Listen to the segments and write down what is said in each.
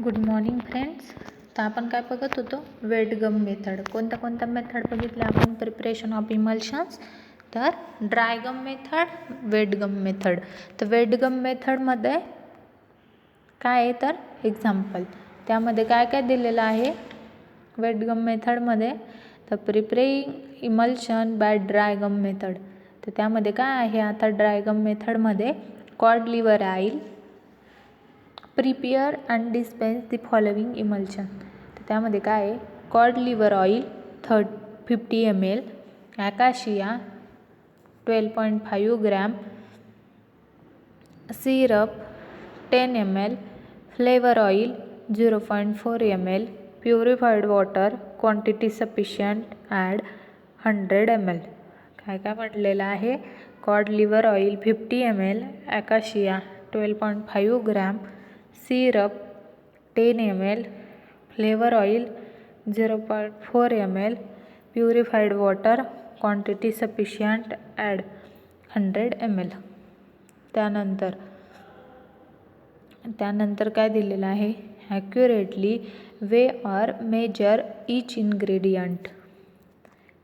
Good morning friends. तर आपण काय बघत होतो? Wet gum method. कोणत्या मेथड बघितल्या आपण प्रिपरेशन ऑफ इमल्शन्स? तर dry gum method, wet gum method. तर वेट गम मेथडमध्ये काय आहे तर एक्झाम्पल, त्यामध्ये काय काय दिलेलं आहे वेट गम मेथडमध्ये? तर preparing emulsion by dry gum method. तर त्यामध्ये काय आहे आता ड्राय गम मेथडमध्ये? Cod liver oil, prepare and dispense the following emulsion. तर त्यामध्ये काय आहे? Cod liver oil 50 ml, acacia 12.5 gram, syrup 10 ml, flavour oil 0.4 ml, purified water quantity sufficient add 100 ml. काय काय म्हटलेलं आहे? Cod liver oil 50 ml, acacia 12.5 gram, syrup 10 ml, flavour oil 0.4 ml, purified water quantity sufficient add 100 ml. त्यानंतर काय दिलेलं आहे? Accurately weigh or measure each ingredient.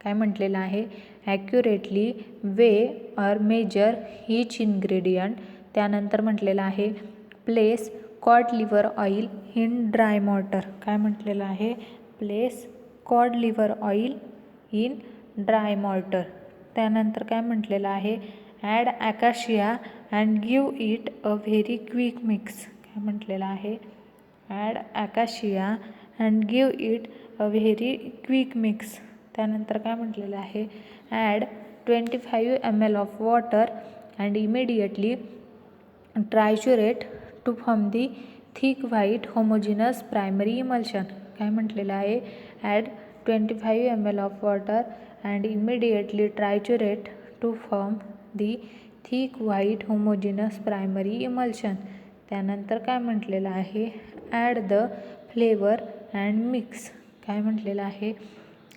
काय म्हटलेलं आहे? Accurately weigh or measure each ingredient. त्यानंतर म्हटलेलं आहे place cod liver oil in dry mortar. काय म्हटलेलं आहे? Place cod liver oil in dry mortar. त्यानंतर काय म्हटलेलं आहे? Add acacia and give it a very quick mix. काय म्हटलेलं आहे? Add acacia and give it a very quick mix. त्यानंतर काय म्हटलेलं आहे? Add 25 ml of water and immediately triturate to form the thick white homogeneous primary emulsion. काय म्हटलेलं आहे? Add 25 ml of water and immediately triturate to form the thick white homogeneous primary emulsion. त्यानंतर काय म्हटलेलं आहे? Add the flavour and mix. काय म्हटलेलं आहे?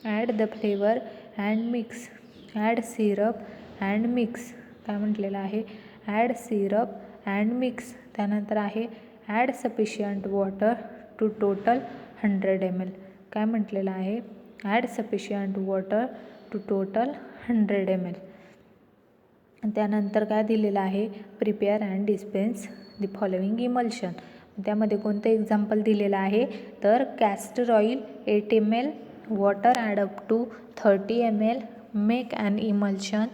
Add the flavour and mix. Add syrup and mix. काय म्हटलेलं आहे? Add syrup and mix. त्यानंतर आहे add sufficient water to total 100 ml. काय म्हटलेलं आहे? Add sufficient water to total 100 ml. त्यानंतर काय दिलेलं आहे? Prepare and dispense the following emulsion. त्यामध्ये कोणतं एक्झाम्पल दिलेलं आहे? तर castor oil 8 ml, water add up to 30 ml, make an emulsion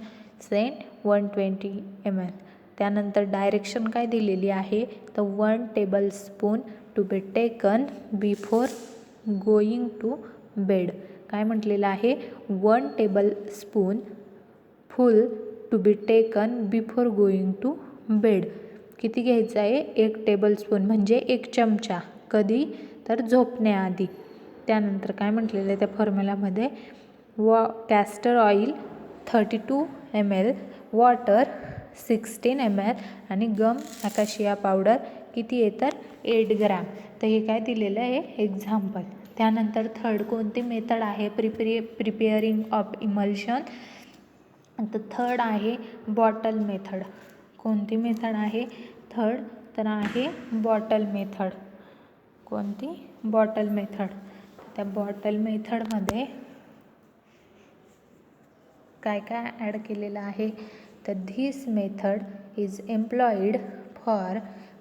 send 120 ml. त्यानंतर डायरेक्शन काय दिलेली आहे? तर 1 tablespoon to be taken before going to bed. काय म्हटलेलं आहे? 1 tablespoon full to be taken before going to bed. किती घ्यायचं आहे? 1 tablespoon म्हणजे 1 चमचा. कधी? तर झोपण्याआधी. त्यानंतर काय म्हटलेलं आहे त्या फॉर्म्युलामध्ये? Castor oil 32 ml, water 16 ml आणि गम ॲकाशिया पावडर किती आहे? तर 8 ग्रॅम. तर हे काय दिलेलं आहे? एक्झाम्पल. त्यानंतर थर्ड कोणती मेथड आहे प्रिपेअरिंग ऑफ इमल्शन? तर थर्ड आहे बॉटल मेथड. कोणती मेथड आहे? थर्ड तर आहे बॉटल मेथड. कोणती? Bottle method. त्या बॉटल मेथडमध्ये काय काय ॲड केलेलं आहे? तर this method is employed for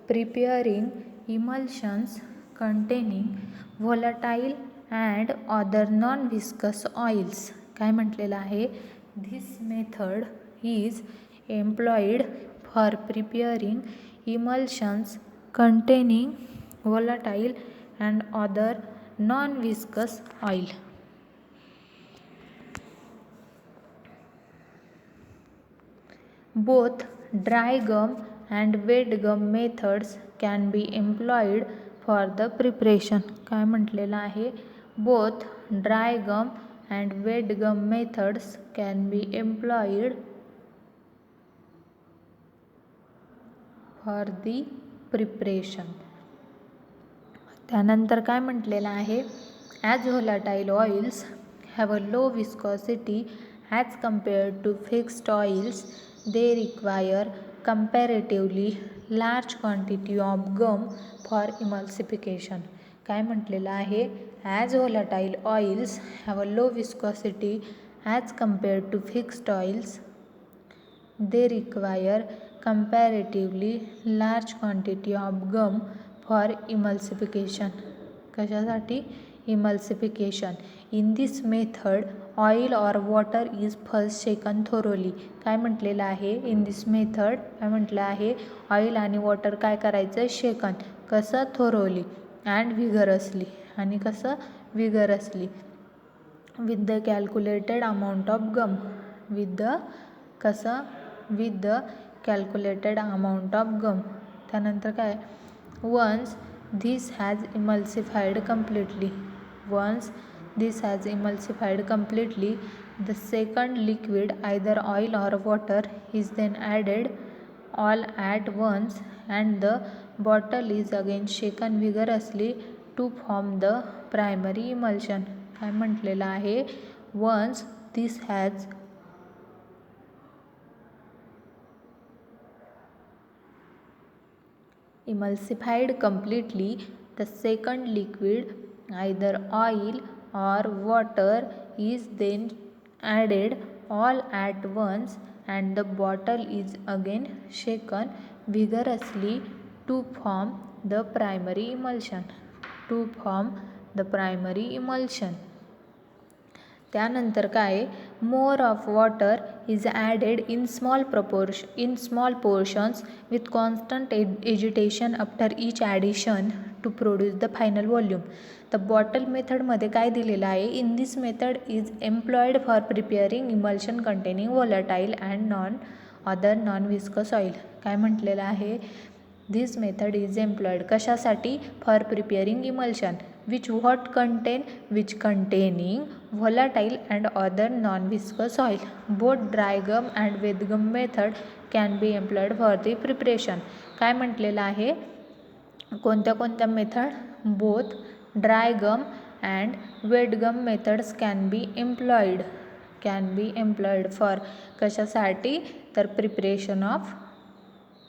preparing emulsions containing volatile and other non viscous oils. काय म्हटलेलं आहे? This method is employed for preparing emulsions containing volatile and other non viscous oil. Both dry gum and wet gum methods can be employed for the preparation. काय म्हटलेलं आहे? Both dry gum and wet gum methods can be employed for the preparation. त्यानंतर काय म्हटलेलं आहे? As volatile oils have a low viscosity as compared to fixed oils, they require comparatively large quantity of gum for emulsification. काय म्हटलेलं आहे, as volatile oils have a low viscosity as compared to fixed oils, they require comparatively large quantity of gum for emulsification. कशासाठी? Emulsification. In this method oil or water is first shaken thoroughly. काय म्हटलेलं आहे, in this method काय म्हटलं आहे, oil आणि water काय करायचं, शेकन. कसं? Thoroughly and vigorously. आणि कसं? Vigorously. With the calculated amount of gum. With the कसं? With the calculated amount of gum. त्यानंतर काय, once this has emulsified completely. Once this has emulsified completely the second liquid either oil or water is then added all at once and the bottle is again shaken vigorously to form the primary emulsion. काय म्हटलेलं आहे, once this has emulsified completely, the second liquid, either oil or water, is then added all at once and the bottle is again shaken vigorously to form the primary emulsion. To form the primary emulsion. त्यानंतर काय, more of water is added in small portions with constant agitation after each addition to produce the final volume. तर bottle मेथडमध्ये काय दिलेलं आहे, in this method is employed for preparing emulsion containing volatile and non viscous oil. काय म्हटलेलं आहे, this method is employed कशासाठी, for preparing emulsion which containing volatile and other non-viscous oil. Both dry gum and wet gum method can be employed for the preparation. काय म्हटलेलं आहे, कोणत्या कोणत्या method, both dry gum and wet gum methods can be employed for कशासाठी, तर preparation of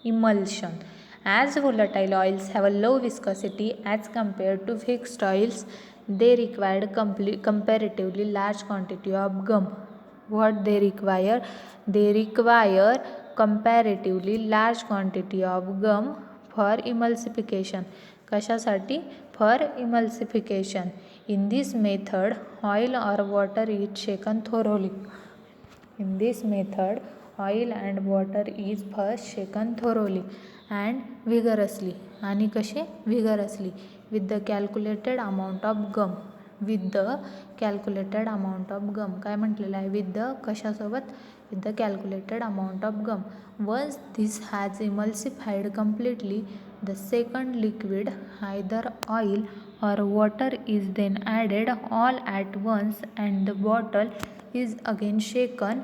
emulsion. As volatile oils have a low viscosity as compared to fixed oils, they require comparatively large quantity of gum. What they require? They require comparatively large quantity of gum for emulsification. कशासाठी? For emulsification. In this method, oil or water is shaken thoroughly. In this method, oil and water is first shaken thoroughly and vigorously. आणि कसे? Vigorously with the calculated amount of gum. With the calculated amount of gum. काय म्हटलेलं आहे, with the कशासोबत, with the calculated amount of gum. Once this has emulsified completely, the second liquid, either oil or water, is then added all at once and the bottle is again shaken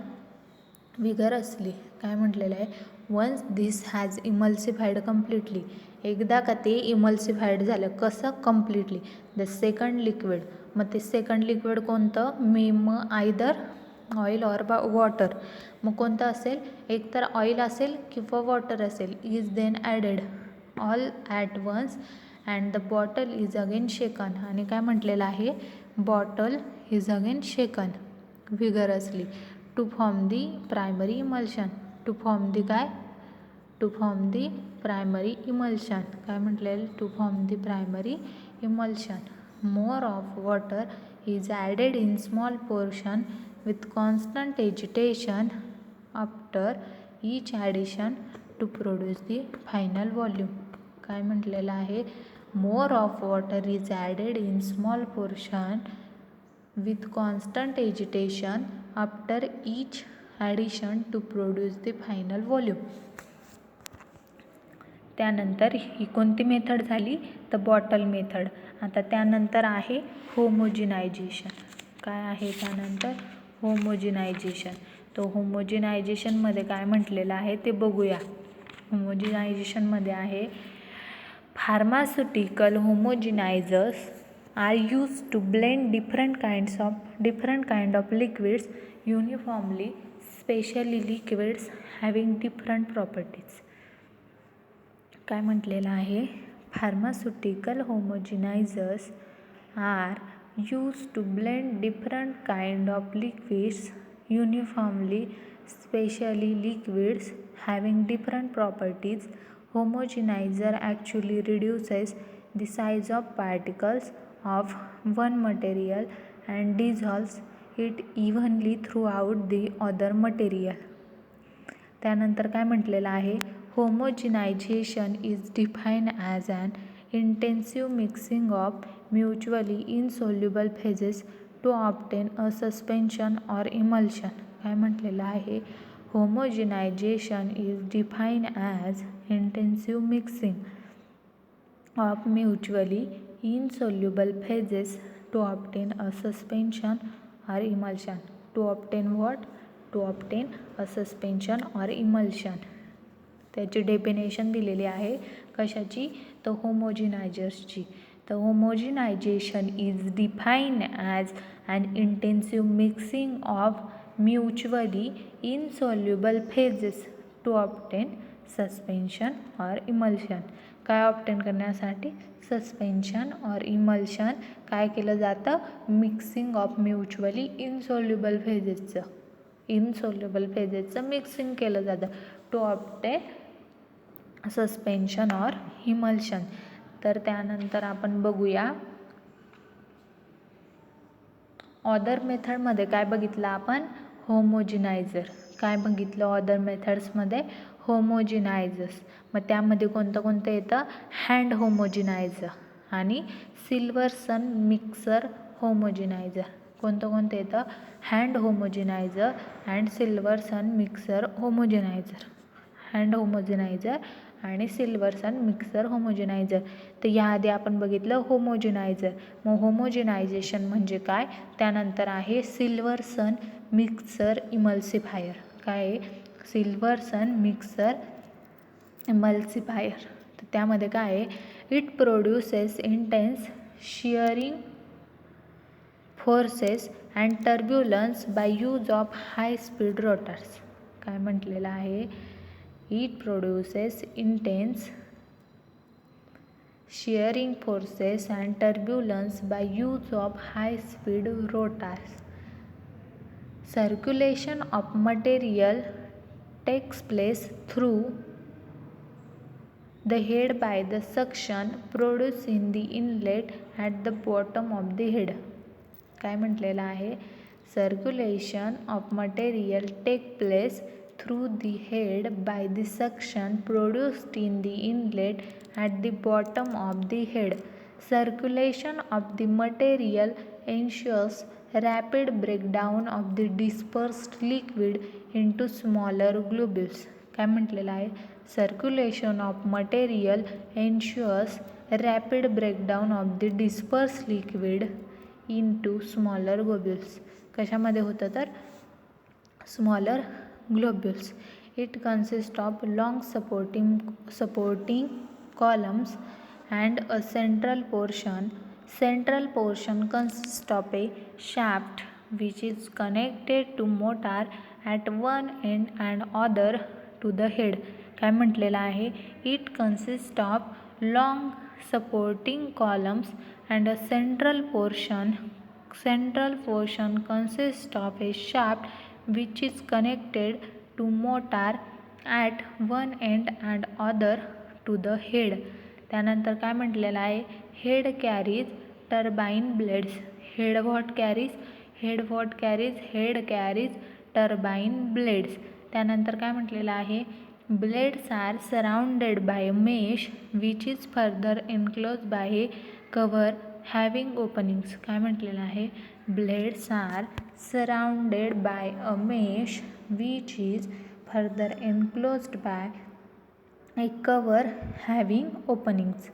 vigorously. काय म्हटलेलं आहे, once this has emulsified completely. एकदा का ते इमल्सिफाईड झालं, कसं? Completely. The second liquid, मग ते सेकंड लिक्विड कोणतं, मग आयदर ऑइल ऑर वॉटर. मग कोणतं असेल, एकतर ऑइल असेल किंवा वॉटर असेल, is then added all at once and the bottle is again shaken. आणि काय म्हटलेलं आहे, bottle is again shaken vigorously to form the primary emulsion. To form the काय, to form the primary emulsion. काय म्हटलेलं, to form the primary emulsion. More of water is added in small portion with constant agitation after each addition to produce the final volume. काय म्हटलेलं आहे, more of water is added in small portion with constant agitation after each addition to produce the final volume. त्यानंतर ही कोणती method झाली, तर bottle method. आता त्यानंतर आहे होमोजिनायझेशन. काय आहे त्यानंतर, होमोजिनायझेशन. तो होमोजिनायझेशनमध्ये काय म्हटलेलं आहे ते बघूया. होमोजिनायझेशनमध्ये आहे, pharmaceutical होमोजिनायझर्स are used to blend different kind of liquids uniformly, especially liquids having different properties. काय म्हटलेलं आहे, pharmaceutical homogenizers are use to blend different kind of liquids uniformly, specially liquids having different properties. Homogenizer actually reduces the size of particles of one material and dissolves it evenly throughout the other material. त्यानंतर काय म्हटलेलं आहे, homogenization is defined as an intensive mixing of mutually insoluble phases to obtain a suspension or emulsion. काय म्हटलेलं आहे, homogenization is defined as intensive mixing of mutually insoluble phases to obtain a suspension or emulsion. To obtain what? To obtain a suspension or emulsion. त्याची definition दिलेली आहे कशाची, तर होमोजिनायझर्सची. तर homogenization is defined as an intensive mixing of mutually insoluble phases to obtain suspension or emulsion. काय obtain करण्यासाठी, suspension or emulsion काय केलं जातं, मिक्सिंग ऑफ म्युच्युअली इनसॉल्युबल फेजेसचं मिक्सिंग केलं जातं to obtain suspension or emulsion. तर त्यानंतर आपण बघूया ऑदर मेथडमध्ये काय बघितलं आपण, होमोजिनायझर. काय बघितलं ऑदर मेथड्समध्ये, होमोजिनायझर्स. मग त्यामध्ये कोणतं येतं, हँड होमोजिनायझर आणि सिल्वर्सन मिक्सर होमोजिनायझर. कोणतं येतं, हँड होमोजिनायझर अँड सिल्वर्सन मिक्सर होमोजिनायझर. हँड होमोजिनायझर आणि सिल्वर्सन मिक्सर होमोजिनायझर. तर याआधी आपण बघितलं होमोजिनायझर. मग होमोजिनायझेशन म्हणजे काय, त्यानंतर आहे सिल्वर्सन मिक्सर इमल्सिफायर. काय आहे, सिल्वर्सन मिक्सर इमल्सिफायर. तर त्यामध्ये काय आहे, it produces intense shearing forces and turbulence by use of high speed rotors. काय म्हटलेलं आहे, it produces intense shearing forces and turbulence by use of high speed rotors. Circulation of material takes place through the head by the suction produced in the inlet at the bottom of the head. काय म्हटलेलं आहे, circulation of material take place through the head by the suction produced in the inlet at the bottom of the head. Circulation of the material ensures rapid breakdown of the dispersed liquid into smaller globules. काय म्हटलेलं आहे, circulation of material ensures rapid breakdown of the disperse liquid into smaller globules. कशामध्ये होतं, तर smaller globules. It consist of long supporting columns and a central portion. Central portion consists of a shaft which is connected to motor at one end and other to the head. काय म्हटलेलं आहे, it consists of long supporting columns and a central portion. Central portion consists of a shaft which is connected to motor at one end and other to the head. त्यानंतर काय म्हटलेलं आहे, head carries turbine blades. Head what carries turbine blades. त्यानंतर काय म्हटलेलं आहे, blades are surrounded by mesh which is further enclose by a cover having openings. काय म्हटलेलं आहे, blades are surrounded by a mesh which is further enclosed by a cover having openings.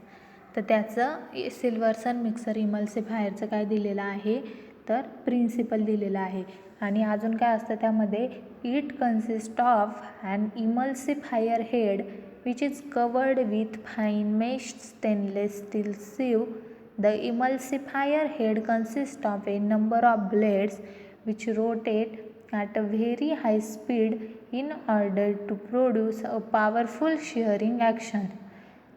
तर त्याचं सिल्वर्सन mixer इमल्सिफायरचं काय दिलेलं आहे, तर प्रिन्सिपल दिलेलं आहे. आणि अजून काय असतं त्यामध्ये, it consist of an emulsifier head which is covered with fine mesh stainless steel sieve. The emulsifier head consist of a number of blades which rotate at a very high speed in order to produce a powerful shearing action.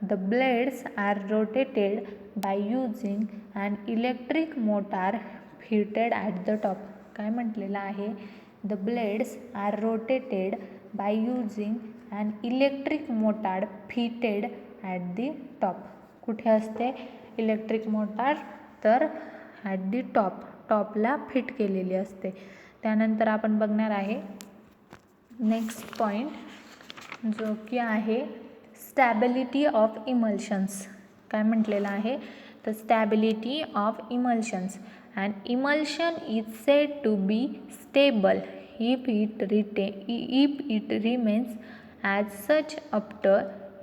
The blades are rotated by using an electric motor fitted at the top. काय म्हटलेलं आहे? The blades are rotated by using an electric motor fitted at the top. कुठे असते electric motor? तर at the top, टॉपला fit केलेली असते. त्यानंतर आपण बघणार आहे नेक्स्ट पॉईंट जो की आहे स्टॅबिलिटी ऑफ इमल्शन्स. काय म्हटलेलं आहे? तर stability of emulsions. And emulsion is said to be stable if it remains as such after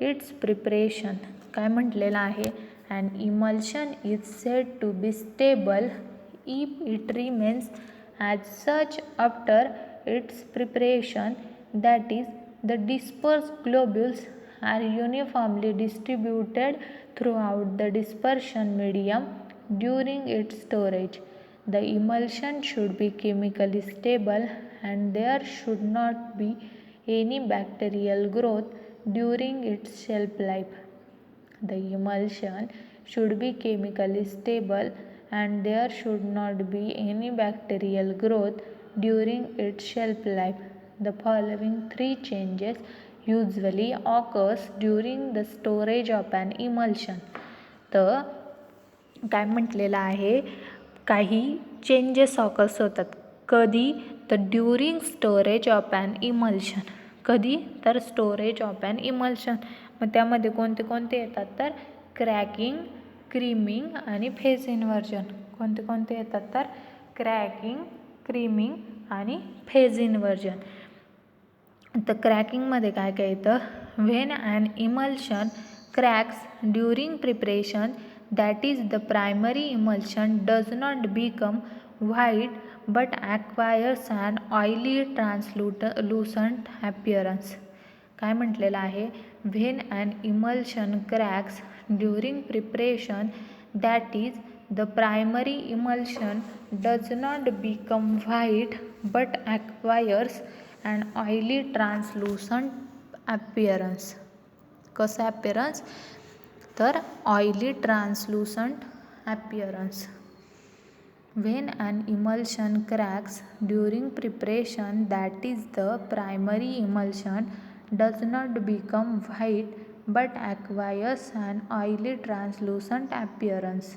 its preparation. काय म्हटलेलं आहे? An emulsion is said to be stable if it remains as such after its preparation, that is, the dispersed globules are uniformly distributed throughout the dispersion medium during its storage. The emulsion should be chemically stable and there should not be any bacterial growth during its shelf life. The emulsion should be chemically stable and there should not be any bacterial growth during its shelf life. The following three changes usually occurs during the storage of an emulsion. तर काय म्हटलेलं आहे? काही changes occurs होतात. कधी? तर during storage of an emulsion. कधी? तर स्टोरेज ऑफ ॲन इमल्शन. मग त्यामध्ये कोणते कोणते येतात? तर क्रॅकिंग, क्रीमिंग आणि फेज इन्व्हर्जन. कोणते कोणते येतात? तर क्रॅकिंग, क्रीमिंग आणि फेज इन्व्हर्जन. तर क्रॅकिंगमध्ये काय काय येतं? When an emulsion cracks during preparation, that is the primary emulsion does not become white but acquires an oily translucent appearance. काय म्हटलेलं आहे? When an emulsion cracks during preparation, that is the primary emulsion does not become white but acquires an oily translucent appearance. कसं appearance? तर oily ट्रान्सलुसंट appearance. When an emulsion cracks during preparation, that is the primary emulsion does not become white but acquires an oily translucent appearance.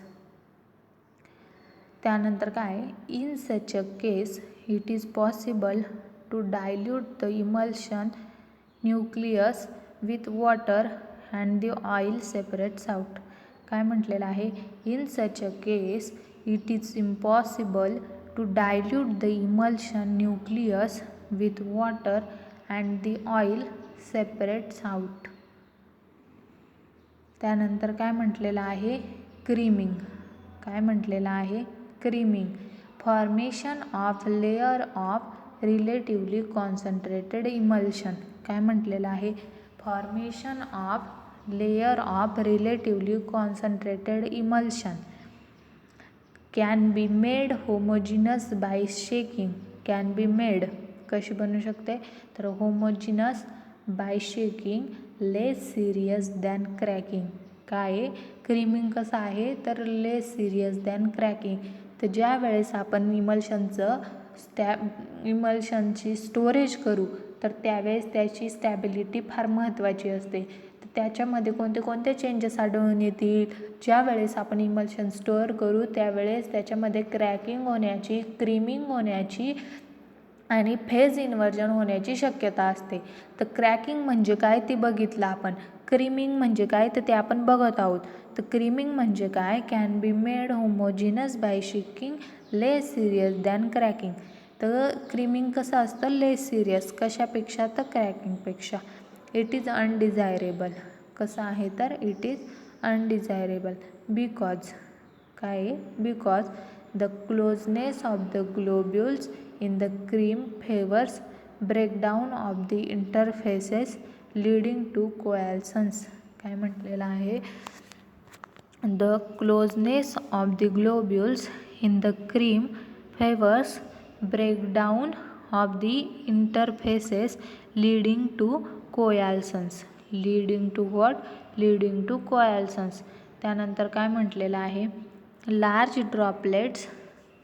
त्यानंतर काय? In such a case, it is possible to dilute the emulsion nucleus with water and the oil separates out. काय म्हटलेलं आहे? In such a case, it is impossible to dilute the emulsion nucleus with water and the oil separates out. त्यानंतर काय म्हटलेलं आहे? Creaming. काय म्हटलेलं आहे? Creaming. Formation of layer of relatively concentrated emulsion. काय म्हटलेलं आहे? Formation of layer of relatively concentrated emulsion can be made homogeneous by shaking. Can be made कशी बनू शकते? तर homogeneous by shaking, less serious than cracking. काय? Creaming कसं आहे? तर less serious than cracking. तर ज्या वेळेस आपण इमल्शनची स्टोरेज करू तर त्यावेळेस त्याची स्टॅबिलिटी फार महत्त्वाची असते. तर त्याच्यामध्ये कोणते कोणते चेंजेस आढळून येतील? ज्या वेळेस आपण इमल्शन स्टोअर करू त्यावेळेस त्याच्यामध्ये क्रॅकिंग होण्याची, क्रीमिंग होण्याची आणि फेज इन्व्हर्जन होण्याची शक्यता असते. तर क्रॅकिंग म्हणजे काय ते बघितलं आपण. क्रीमिंग म्हणजे काय तर ते आपण बघत आहोत. तर क्रीमिंग म्हणजे काय? Can be made homogeneous by shaking, less serious than cracking. तर क्रीमिंग कसं असतं? Less serious. कशापेक्षा? तर क्रॅकिंगपेक्षा. It is अनडिझायरेबल. कसं आहे? तर इट इज अनडिझायरेबल बिकॉज काय आहे? Because the closeness of the globules in the cream favors breakdown of the interfaces leading to coalescence. काय म्हटलेलं आहे? The closeness of the globules in the cream favors breakdown of the interfaces leading to coalescence. Leading to what, leading to coalescence. त्यानंतर काय म्हटलेलं आहे, large droplets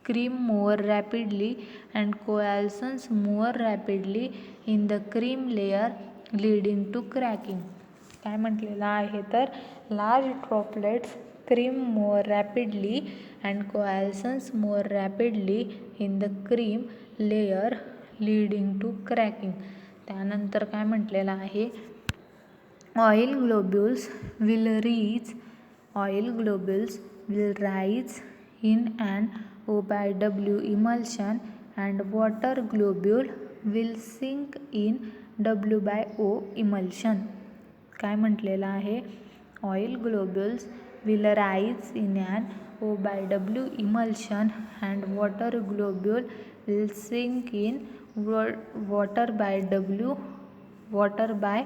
cream more rapidly and coalesce more rapidly in the cream layer leading to cracking. काय म्हटलेलं आहे तर large droplets cream more rapidly and coalesce more rapidly in the cream layer leading to cracking. त्यानंतर काय म्हटलेलं आहे, oil globules will rise in an O by W emulsion and water globule will sink in W by O emulsion. काय म्हटलेलं आहे, oil ग्लोब्युल्स will rise in an O by W emulsion and water globule will sink in water by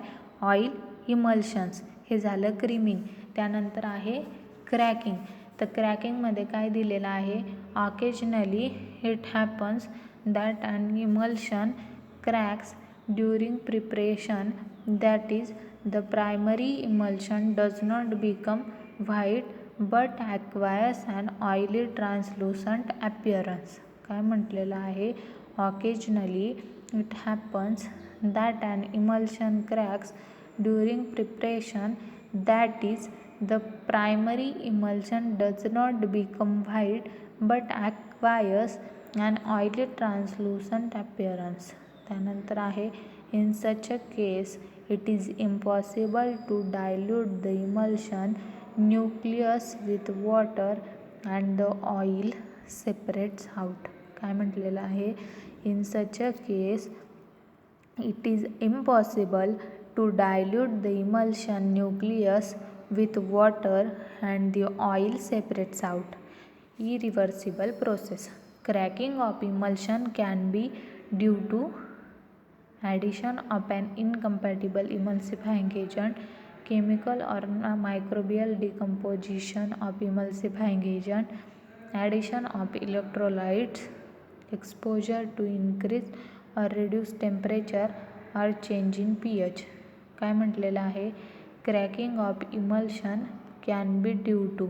oil emulsions. हे झालं creaming. त्यानंतर आहे cracking. तर क्रॅकिंगमध्ये काय दिलेलं आहे, occasionally it happens that an emulsion cracks during preparation, that is the primary emulsion does not become white but acquires an oily translucent appearance. काय म्हटलेलं आहे, occasionally it happens that an emulsion cracks during preparation, that is the primary emulsion does not become white but acquires an oily translucent appearance. त्यानंतर आहे, in such a case it is impossible to dilute the emulsion nucleus with water and the oil separates out. काय म्हटलेलं आहे, in such a case it is impossible to dilute the emulsion nucleus with water and the oil separates out. Irreversible process. Cracking of emulsion can be due to addition of an incompatible emulsifying agent, chemical or microbial decomposition of emulsifying agent, addition of electrolytes, exposure to increased or reduced temperature or change in pH. काय म्हटलेलं आहे, cracking of emulsion can be due to.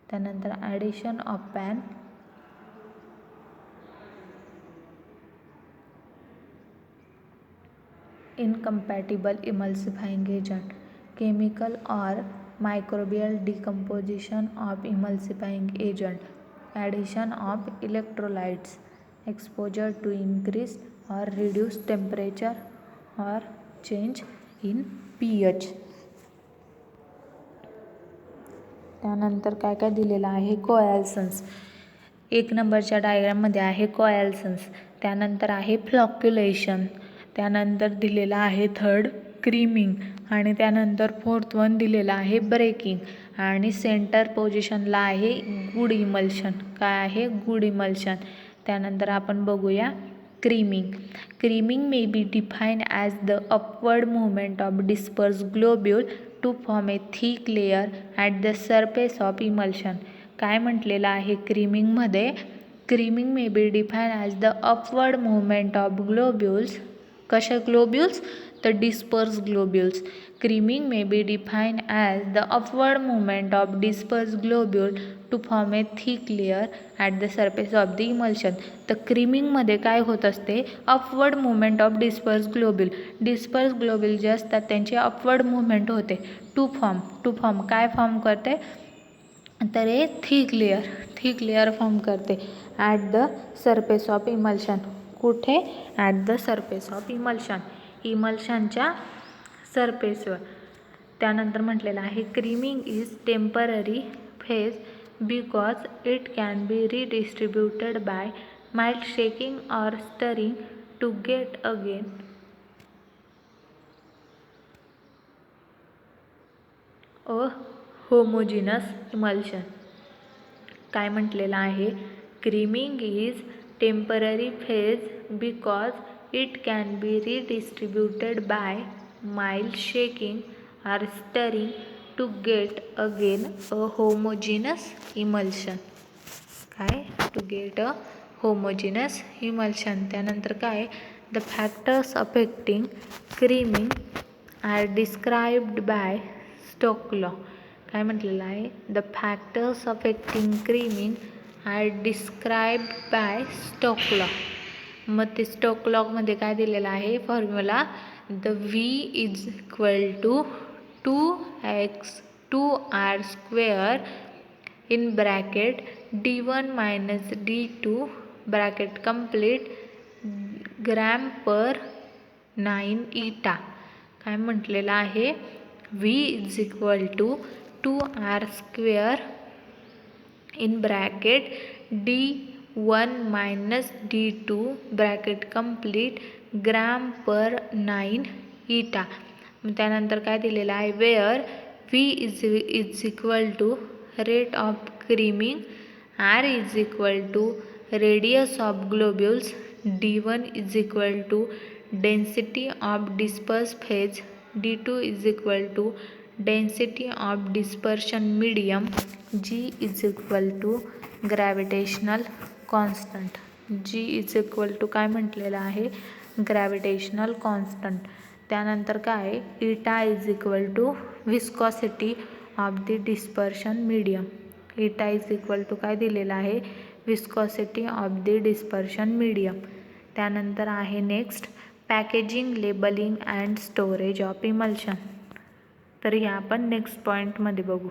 त्यानंतर addition of pan incompatible emulsifying agent, chemical or microbial decomposition of emulsifying agent, addition of electrolytes, exposure to increase or reduce temperature or change in pH. त्यानंतर काय काय दिलेलं आहे, कोॲल्सन्स. 1 नंबरच्या डायग्राममध्ये आहे कोॲल्सन्स. त्यानंतर आहे फ्लॉक्युलेशन. त्यानंतर दिलेलं आहे 3rd क्रीमिंग. आणि त्यानंतर 4th वन दिलेलं आहे ब्रेकिंग. आणि सेंटर पोझिशनला आहे गुड इमल्शन. काय आहे, गुड इमल्शन. त्यानंतर आपण बघूया creaming. Creaming may be defined as the upward movement of dispersed globule to form a thick layer at the surface of emulsion. काय म्हटलेलं आहे क्रीमिंगमध्ये, creaming may be defined as the upward movement of globules. कशा ग्लोब्युल्स, तर dispersed globules. Creaming may be defined as the upward movement of dispersed globule to form a thick layer at the surface of the emulsion. तर क्रीमिंगमध्ये काय होत असते, upward movement of disperse globule. Disperse globule जे असतात त्यांची upward movement होते to form काय form करते, तर हे थिक लेअर फॉर्म करते at the surface of emulsion. कुठे, at the surface of emulsion, इमल्शनच्या सरफेसवर. त्यानंतर म्हटलेलं आहे creaming is temporary phase because it can be redistributed by mild shaking or stirring to get again a homogeneous emulsion. काय म्हटलेलं आहे, creaming is temporary phase because it can be redistributed by mild shaking or stirring to get again a homogeneous emulsion. काय, to get a homogeneous emulsion. त्यानंतर काय, the factors affecting creaming are described by Stoke law. काय म्हटलेलं आहे, the factors affecting creaming are described by Stoke law. मग ते Stoke लॉमध्ये काय दिलेलं आहे formula, the V is equal to 2x2r² in bracket d1 minus d2 bracket complete gram per 9 eta. काय म्हटलेलं आहे, V is equal to 2r² in bracket d1 minus d2 bracket complete gram per 9 eta. त्यानंतर काय दिलेलं आहे, wear V is equal to rate of creaming, R is equal to radius of globules, D1 is equal to density of disperse phase, D2 is equal to density of dispersion medium, G is equal to gravitational constant. G is equal to काय म्हटलेलं आहे, gravitational constant. त्यानंतर काय, eta is equal to viscosity of the dispersion medium. Eta is equal to काय दिलेलं आहे, viscosity of the dispersion medium. त्यानंतर आहे next packaging, labelling and storage of emulsion. तर हे आपण नेक्स्ट पॉईंटमध्ये बघू.